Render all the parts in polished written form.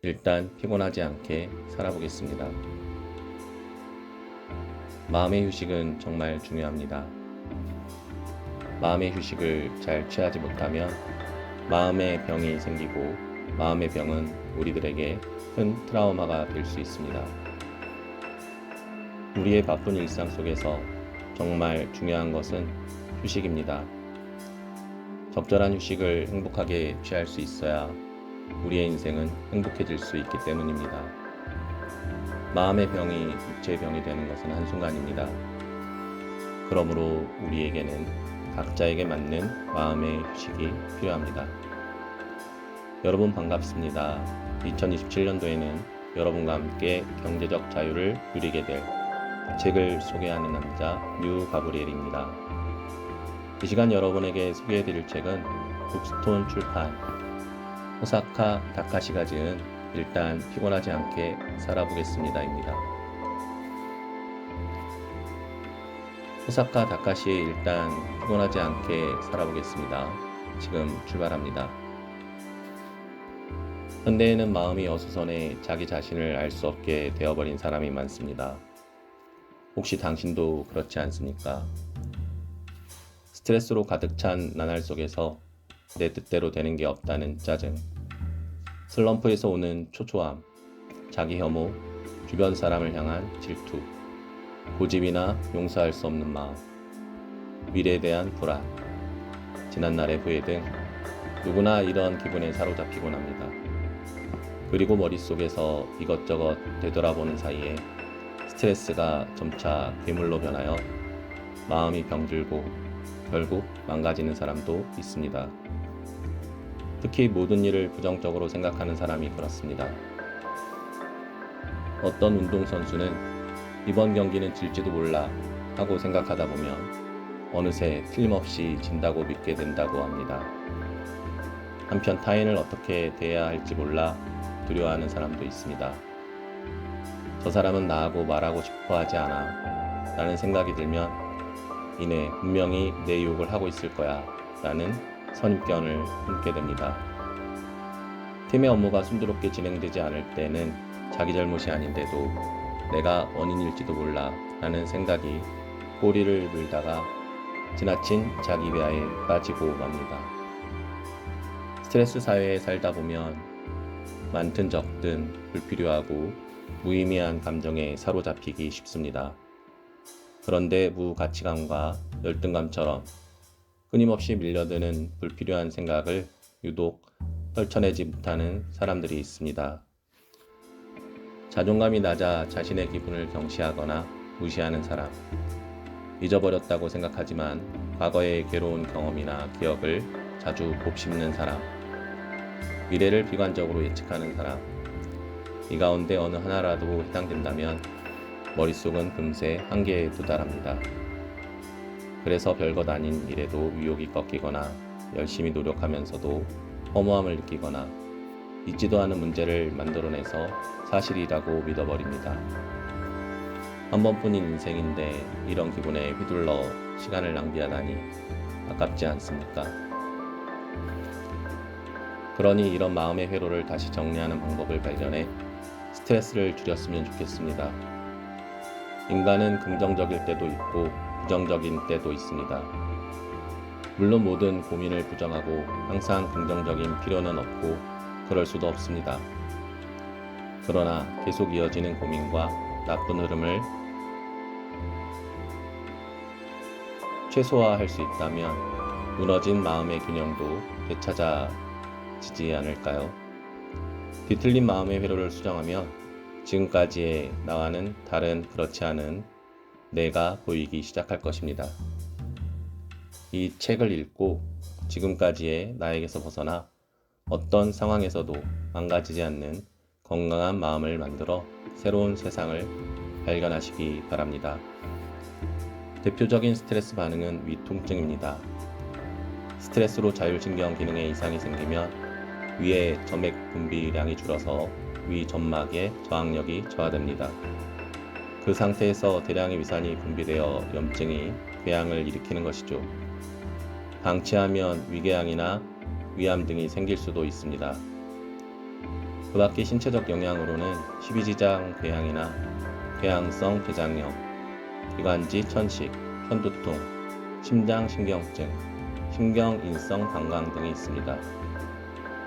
일단 피곤하지 않게 살아보겠습니다. 마음의 휴식은 정말 중요합니다. 마음의 휴식을 잘 취하지 못하면 마음의 병이 생기고 마음의 병은 우리들에게 큰 트라우마가 될 수 있습니다. 우리의 바쁜 일상 속에서 정말 중요한 것은 휴식입니다. 적절한 휴식을 행복하게 취할 수 있어야 우리의 인생은 행복해질 수 있기 때문입니다. 마음의 병이 육체의 병이 되는 것은 한순간입니다. 그러므로 우리에게는 각자에게 맞는 마음의 휴식이 필요합니다. 여러분 반갑습니다. 2027년도에는 여러분과 함께 경제적 자유를 누리게 될 책을 소개하는 남자 뉴 가브리엘입니다. 이 시간 여러분에게 소개해드릴 책은 북스톤 출판 호사카 다카시가 지은 일단 피곤하지 않게 살아보겠습니다입니다. 호사카 다카시의 일단 피곤하지 않게 살아보겠습니다. 지금 출발합니다. 현대에는 마음이 어수선해 자기 자신을 알 수 없게 되어버린 사람이 많습니다. 혹시 당신도 그렇지 않습니까? 스트레스로 가득 찬 나날 속에서 내 뜻대로 되는 게 없다는 짜증, 슬럼프에서 오는 초조함, 자기 혐오, 주변 사람을 향한 질투, 고집이나 용서할 수 없는 마음, 미래에 대한 불안, 지난날의 후회 등 누구나 이런 기분에 사로잡히곤 합니다. 그리고 머릿속에서 이것저것 되돌아보는 사이에 스트레스가 점차 괴물로 변하여 마음이 병들고 결국 망가지는 사람도 있습니다. 특히 모든 일을 부정적으로 생각하는 사람이 그렇습니다. 어떤 운동선수는 이번 경기는 질지도 몰라 하고 생각하다 보면 어느새 틀림없이 진다고 믿게 된다고 합니다. 한편 타인을 어떻게 대해야 할지 몰라 두려워하는 사람도 있습니다. 저 사람은 나하고 말하고 싶어 하지 않아 라는 생각이 들면 이내 분명히 내 욕을 하고 있을 거야 라는 선입견을 품게 됩니다. 팀의 업무가 순조롭게 진행되지 않을 때는 자기 잘못이 아닌데도 내가 원인일지도 몰라 라는 생각이 꼬리를 물다가 지나친 자기 비하에 빠지고 맙니다. 스트레스 사회에 살다 보면 많든 적든 불필요하고 무의미한 감정에 사로잡히기 쉽습니다. 그런데 무가치감과 열등감처럼 끊임없이 밀려드는 불필요한 생각을 유독 떨쳐내지 못하는 사람들이 있습니다. 자존감이 낮아 자신의 기분을 경시하거나 무시하는 사람, 잊어버렸다고 생각하지만 과거의 괴로운 경험이나 기억을 자주 곱씹는 사람, 미래를 비관적으로 예측하는 사람, 이 가운데 어느 하나라도 해당된다면 머릿속은 금세 한계에 도달합니다. 그래서 별것 아닌 일에도 유혹이 꺾이거나 열심히 노력하면서도 허무함을 느끼거나 있지도 않은 문제를 만들어내서 사실이라고 믿어버립니다. 한 번뿐인 인생인데 이런 기분에 휘둘러 시간을 낭비하다니 아깝지 않습니까? 그러니 이런 마음의 회로를 다시 정리하는 방법을 발견해 스트레스를 줄였으면 좋겠습니다. 인간은 긍정적일 때도 있고 부정적인 때도 있습니다. 물론 모든 고민을 부정하고 항상 긍정적인 필요는 없고 그럴 수도 없습니다. 그러나 계속 이어지는 고민과 나쁜 흐름을 최소화할 수 있다면 무너진 마음의 균형도 되찾아지지 않을까요? 뒤틀린 마음의 회로를 수정하면 지금까지의 나와는 다른 그렇지 않은 내가 보이기 시작할 것입니다. 이 책을 읽고 지금까지의 나에게서 벗어나 어떤 상황에서도 망가지지 않는 건강한 마음을 만들어 새로운 세상을 발견하시기 바랍니다. 대표적인 스트레스 반응은 위통증입니다. 스트레스로 자율신경 기능에 이상이 생기면 위의 점액 분비량이 줄어서 위 점막의 저항력이 저하됩니다. 그 상태에서 대량의 위산이 분비되어 염증이 궤양을 일으키는 것이죠. 방치하면 위궤양이나 위암 등이 생길 수도 있습니다. 그 밖에 신체적 영향으로는 십이지장 궤양이나 궤양성 대장염, 기관지 천식, 편두통, 심장신경증, 신경인성 방광 등이 있습니다.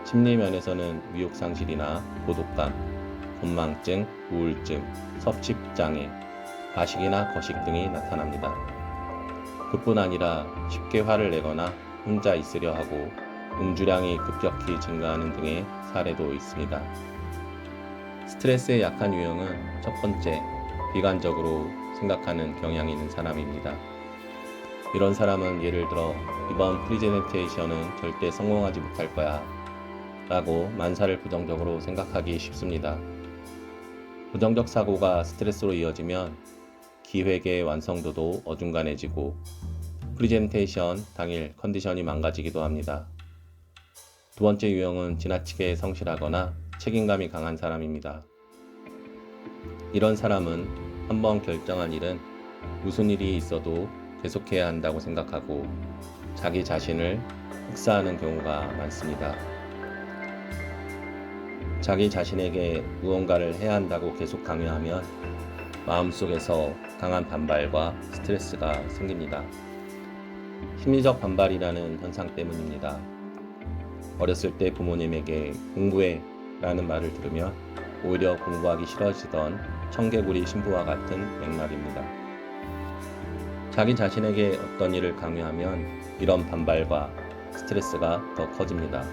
심리 면에서는 위욕상실이나 고독감, 건망증, 우울증, 섭식장애, 과식이나 거식 등이 나타납니다. 그뿐 아니라 쉽게 화를 내거나 혼자 있으려 하고 음주량이 급격히 증가하는 등의 사례도 있습니다. 스트레스에 약한 유형은 첫 번째, 비관적으로 생각하는 경향이 있는 사람입니다. 이런 사람은 예를 들어 이번 프리젠테이션은 절대 성공하지 못할 거야 라고 만사를 부정적으로 생각하기 쉽습니다. 부정적 사고가 스트레스로 이어지면 기획의 완성도도 어중간해지고 프리젠테이션 당일 컨디션이 망가지기도 합니다. 두 번째 유형은 지나치게 성실하거나 책임감이 강한 사람입니다. 이런 사람은 한번 결정한 일은 무슨 일이 있어도 계속해야 한다고 생각하고 자기 자신을 흑사하는 경우가 많습니다. 자기 자신에게 무언가를 해야 한다고 계속 강요하면 마음속에서 강한 반발과 스트레스가 생깁니다. 심리적 반발이라는 현상 때문입니다. 어렸을 때 부모님에게 공부해 라는 말을 들으면 오히려 공부하기 싫어지던 청개구리 신부와 같은 맥락입니다. 자기 자신에게 어떤 일을 강요하면 이런 반발과 스트레스가 더 커집니다.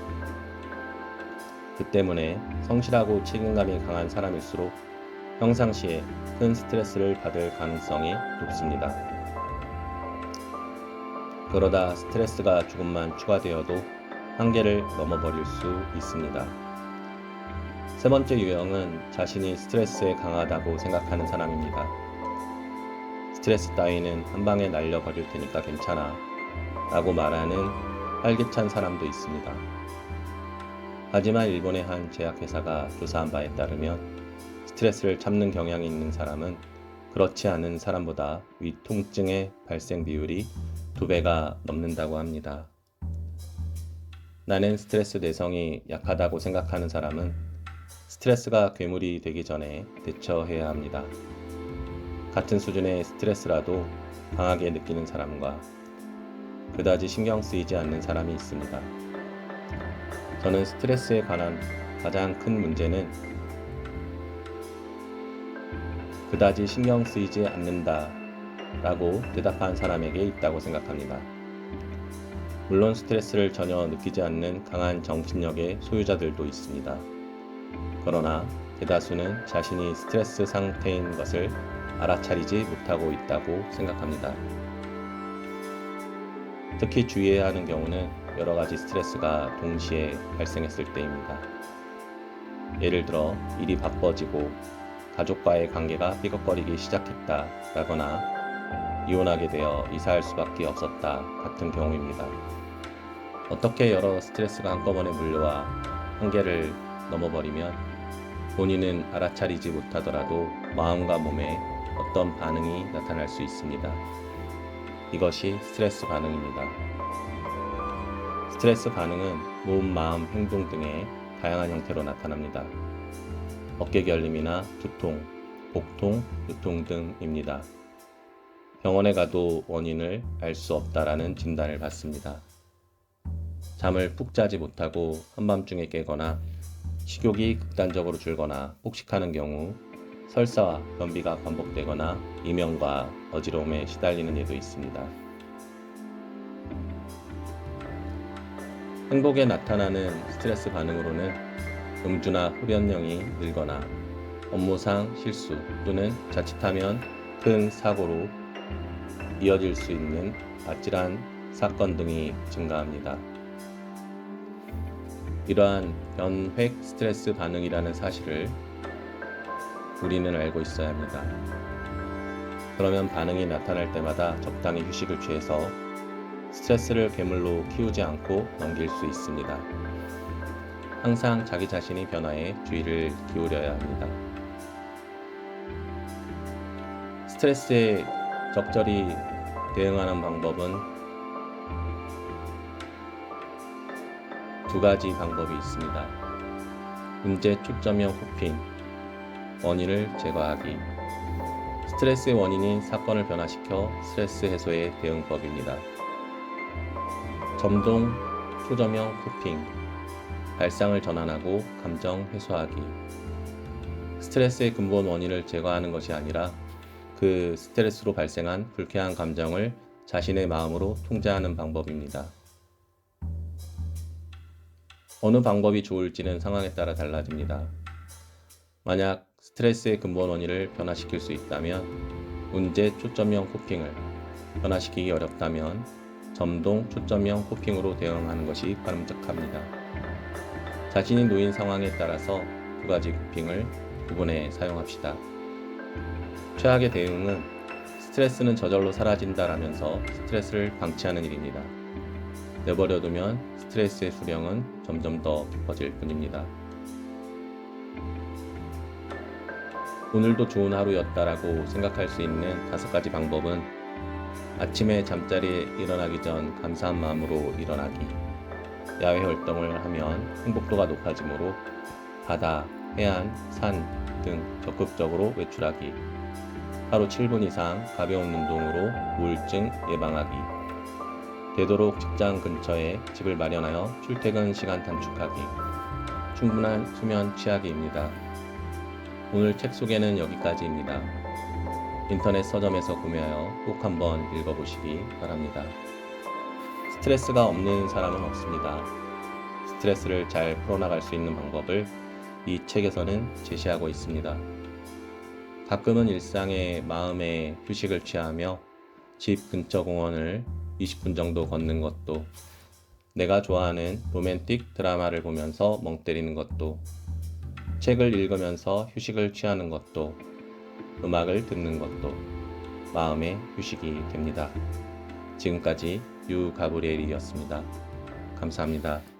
그 때문에 성실하고 책임감이 강한 사람일수록 평상시에 큰 스트레스를 받을 가능성이 높습니다. 그러다 스트레스가 조금만 추가되어도 한계를 넘어버릴 수 있습니다. 세 번째 유형은 자신이 스트레스에 강하다고 생각하는 사람입니다. 스트레스 따위는 한 방에 날려버릴 테니까 괜찮아 라고 말하는 활기찬 사람도 있습니다. 하지만 일본의 한 제약회사가 조사한 바에 따르면 스트레스를 참는 경향이 있는 사람은 그렇지 않은 사람보다 위 통증의 발생 비율이 2배가 넘는다고 합니다. 나는 스트레스 내성이 약하다고 생각하는 사람은 스트레스가 괴물이 되기 전에 대처해야 합니다. 같은 수준의 스트레스라도 강하게 느끼는 사람과 그다지 신경 쓰이지 않는 사람이 있습니다. 저는 스트레스에 관한 가장 큰 문제는 그다지 신경 쓰이지 않는다 라고 대답한 사람에게 있다고 생각합니다. 물론 스트레스를 전혀 느끼지 않는 강한 정신력의 소유자들도 있습니다. 그러나 대다수는 자신이 스트레스 상태인 것을 알아차리지 못하고 있다고 생각합니다. 특히 주의해야 하는 경우는 여러 가지 스트레스가 동시에 발생했을 때입니다. 예를 들어 일이 바빠지고 가족과의 관계가 삐걱거리기 시작했다 라거나 이혼하게 되어 이사할 수밖에 없었다 같은 경우입니다. 어떻게 여러 스트레스가 한꺼번에 몰려와 한계를 넘어버리면 본인은 알아차리지 못하더라도 마음과 몸에 어떤 반응이 나타날 수 있습니다. 이것이 스트레스 반응입니다. 스트레스 반응은 몸, 마음, 행동 등의 다양한 형태로 나타납니다. 어깨 결림이나 두통, 복통, 요통 등입니다. 병원에 가도 원인을 알 수 없다라는 진단을 받습니다. 잠을 푹 자지 못하고 한밤중에 깨거나 식욕이 극단적으로 줄거나 폭식하는 경우 설사와 변비가 반복되거나 이명과 어지러움에 시달리는 예도 있습니다. 행복에 나타나는 스트레스 반응으로는 음주나 흡연량이 늘거나 업무상 실수 또는 자칫하면 큰 사고로 이어질 수 있는 아찔한 사건 등이 증가합니다. 이러한 변획 스트레스 반응이라는 사실을 우리는 알고 있어야 합니다. 그러면 반응이 나타날 때마다 적당히 휴식을 취해서 스트레스를 괴물로 키우지 않고 넘길 수 있습니다. 항상 자기 자신의 변화에 주의를 기울여야 합니다. 스트레스에 적절히 대응하는 방법은 두 가지 방법이 있습니다. 문제 초점형 호핑, 원인을 제거하기. 스트레스의 원인인 사건을 변화시켜 스트레스 해소의 대응법입니다. 점동 초점형 호핑, 발상을 전환하고 감정 해소하기. 스트레스의 근본 원인을 제거하는 것이 아니라 그 스트레스로 발생한 불쾌한 감정을 자신의 마음으로 통제하는 방법입니다. 어느 방법이 좋을지는 상황에 따라 달라집니다. 만약 스트레스의 근본 원인을 변화시킬 수 있다면 문제 초점형 호핑을, 변화시키기 어렵다면 점동 초점형 호핑으로 대응하는 것이 바람직합니다. 자신이 놓인 상황에 따라서 두 가지 호핑을 구분해 사용합시다. 최악의 대응은 스트레스는 저절로 사라진다라면서 스트레스를 방치하는 일입니다. 내버려두면 스트레스의 수령은 점점 더 깊어질 뿐입니다. 오늘도 좋은 하루였다라고 생각할 수 있는 5가지 방법은: 아침에 잠자리에 일어나기 전 감사한 마음으로 일어나기, 야외 활동을 하면 행복도가 높아지므로 바다, 해안, 산 등 적극적으로 외출하기, 하루 7분 이상 가벼운 운동으로 우울증 예방하기, 되도록 직장 근처에 집을 마련하여 출퇴근 시간 단축하기, 충분한 수면 취하기입니다. 오늘 책 소개는 여기까지입니다. 인터넷 서점에서 구매하여 꼭 한번 읽어보시기 바랍니다. 스트레스가 없는 사람은 없습니다. 스트레스를 잘 풀어나갈 수 있는 방법을 이 책에서는 제시하고 있습니다. 가끔은 일상의 마음의 휴식을 취하며 집 근처 공원을 20분 정도 걷는 것도, 내가 좋아하는 로맨틱 드라마를 보면서 멍 때리는 것도, 책을 읽으면서 휴식을 취하는 것도, 음악을 듣는 것도 마음의 휴식이 됩니다. 지금까지 유 가브리엘이었습니다. 감사합니다.